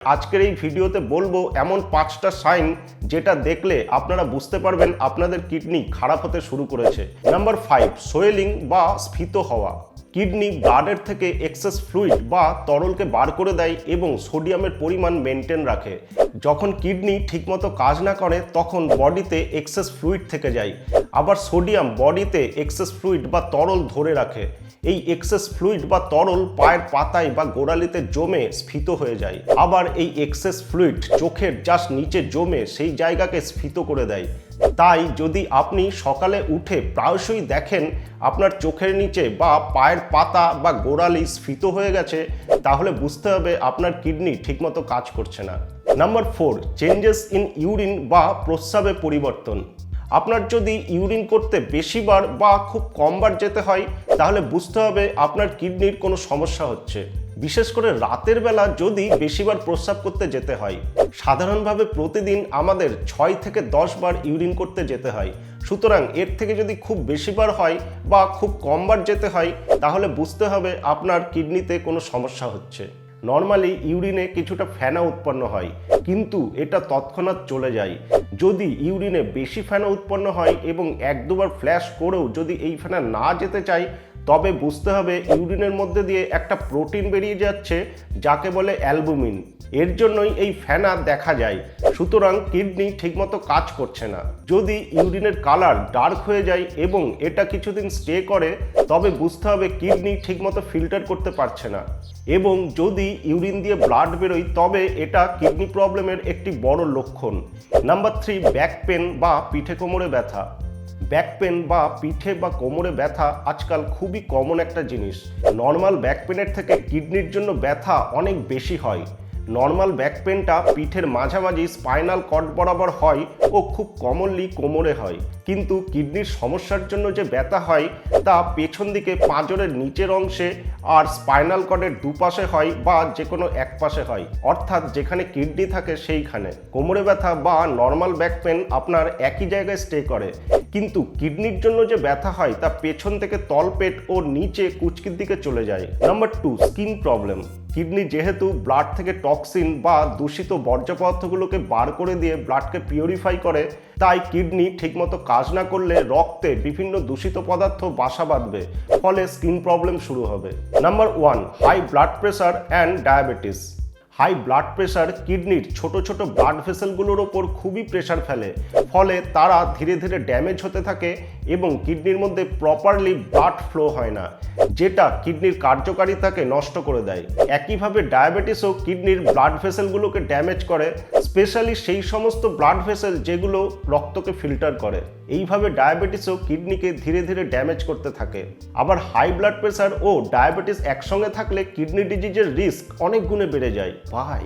আজকের এই ভিডিওতে বলবো এমন 5টা সাইন যেটা দেখলে আপনারা বুঝতে পারবেন আপনাদের কিডনি খারাপ হতে শুরু করেছে। নাম্বার 5, সোয়েলিং বা স্ফীত হওয়া। কিডনি ব্লাডের থেকে এক্সেস ফ্লুইড বা তরলকে বার করে দেয় এবং সোডিয়ামের পরিমাণ মেনটেন রাখে। যখন কিডনি ঠিকমতো কাজ না করে তখন বডিতে এক্সেস ফ্লুইড থেকে যায়, আবার সোডিয়াম বডিতে এক্সেস ফ্লুইড বা তরল ধরে রাখে। এই এক্সেস ফ্লুইড বা তরল পায়ের পাতায় বা গোড়ালিতে জমে স্ফীত হয়ে যায়। আবার এই এক্সেস ফ্লুইড চোখের জাস্ট নিচে জমে সেই জায়গাকে স্ফীত করে দেয়। তাই যদি আপনি সকালে উঠে প্রায়শই দেখেন আপনার চোখের নিচে বা পায়ের পাতা বা গোড়ালি স্ফীত হয়ে গেছে, তাহলে বুঝতে হবে আপনার কিডনি ঠিকমতো কাজ করছে না। নাম্বার 4, চেঞ্জেস ইন ইউরিন বা প্রস্রাবে পরিবর্তন। আপনার যদি ইউরিন করতে বেশিবার বা খুব কমবার যেতে হয়, তাহলে বুঝতে হবে আপনার কিডনির কোনো সমস্যা হচ্ছে। বিশেষ করে রাতের বেলা যদি বেশিবার প্রস্রাব করতে যেতে হয়। সাধারণভাবে প্রতিদিন আমাদের 6 থেকে 10 বার ইউরিন করতে যেতে হয়। সুতরাং এর থেকে যদি খুব বেশিবার হয় বা খুব কমবার যেতে হয়, তাহলে বুঝতে হবে আপনার কিডনিতে কোনো সমস্যা হচ্ছে। নর্মালি ইউরিনে কিছুটা ফেনা উৎপন্ন হয়, কিন্তু এটা তৎক্ষণাৎ চলে যায়। যদি ইউরিনে বেশি ফেনা উৎপন্ন হয় এবং 1-2 বার ফ্ল্যাশ করেও যদি এই ফেনা না যেতে চায়, তবে বুঝতে হবে ইউরিনের মধ্যে দিয়ে একটা প্রোটিন বেরিয়ে যাচ্ছে যাকে বলে অ্যালবুমিন। এর জন্যই এই ফেনা দেখা যায়। সুতরাং কিডনি ঠিকমতো কাজ করছে না। যদি ইউরিনের কালার ডার্ক হয়ে যায় এবং এটা কিছুদিন স্টে করে, তবে বুঝতে হবে কিডনি ঠিকমতো ফিল্টার করতে পারছে না। এবং যদি ইউরিন দিয়ে ব্লাড বেরোয়, তবে এটা কিডনি প্রবলেমের একটি বড় লক্ষণ। নাম্বার 3, ব্যাক পেন বা পিঠে কোমরে ব্যথা। ব্যাক পেন বা পিঠে বা কোমরে ব্যথা আজকাল খুবই কমন একটা জিনিস। নর্মাল ব্যাক পেনের থেকে কিডনির জন্য ব্যথা অনেক বেশি হয়। নর্মাল ব্যাক পেনটা পিঠের মাঝামাঝি স্পাইনাল কর্ড বরাবর হয় ও খুব কমনলি কোমরে হয়। কিন্তু কিডনির সমস্যার জন্য যে ব্যথা হয় তা পেছন দিকে পাঁজরের নিচের অংশে আর স্পাইনাল কর্ডের দুপাশে হয় বা যে কোনো এক পাশে হয়, অর্থাৎ যেখানে কিডনি থাকে সেইখানে। কোমরে ব্যথা বা নর্মাল ব্যাক পেন আপনার একই জায়গায় স্টে করে, কিন্তু কিডনির জন্য যে ব্যথা হয় তা পেছন থেকে তলপেট ও নিচে কুচকির দিকে চলে যায়। Number 2, skin problem. কিডনি যেহেতু ব্লাড থেকে টক্সিন বা দূষিত বর্জ্য পদার্থগুলোকে বার করে দিয়ে ব্লাডকে পিউরিফাই করে, তাই কিডনি ঠিকমতো কাজ না করলে রক্তে বিভিন্ন দূষিত পদার্থ বাসা বাঁধবে, ফলে স্কিন প্রবলেম শুরু হবে। Number 1, high blood pressure and diabetes. High blood pressure কিডনির ছোট ছোট ব্লাড ভেসেলগুলোর ওপর খুবই প্রেশার ফেলে, ফলে তারা ধীরে ধীরে ড্যামেজ হতে থাকে এবং কিডনির মধ্যে প্রপারলি ব্লাড ফ্লো হয় না, যেটা কিডনির কার্যকারিতাকে নষ্ট করে দেয়। একইভাবে ডায়াবেটিসও কিডনির ব্লাড ভেসেলগুলোকে ড্যামেজ করে, স্পেশালি সেই সমস্ত ব্লাড ভেসেল যেগুলো রক্তকে ফিল্টার করে। এইভাবে ডায়াবেটিসও কিডনিকে ধীরে ধীরে ড্যামেজ করতে থাকে। আবার হাই ব্লাড প্রেশার ও ডায়াবেটিস একসঙ্গে থাকলে কিডনি ডিজিজের রিস্ক অনেক গুণে বেড়ে যায়। ভাই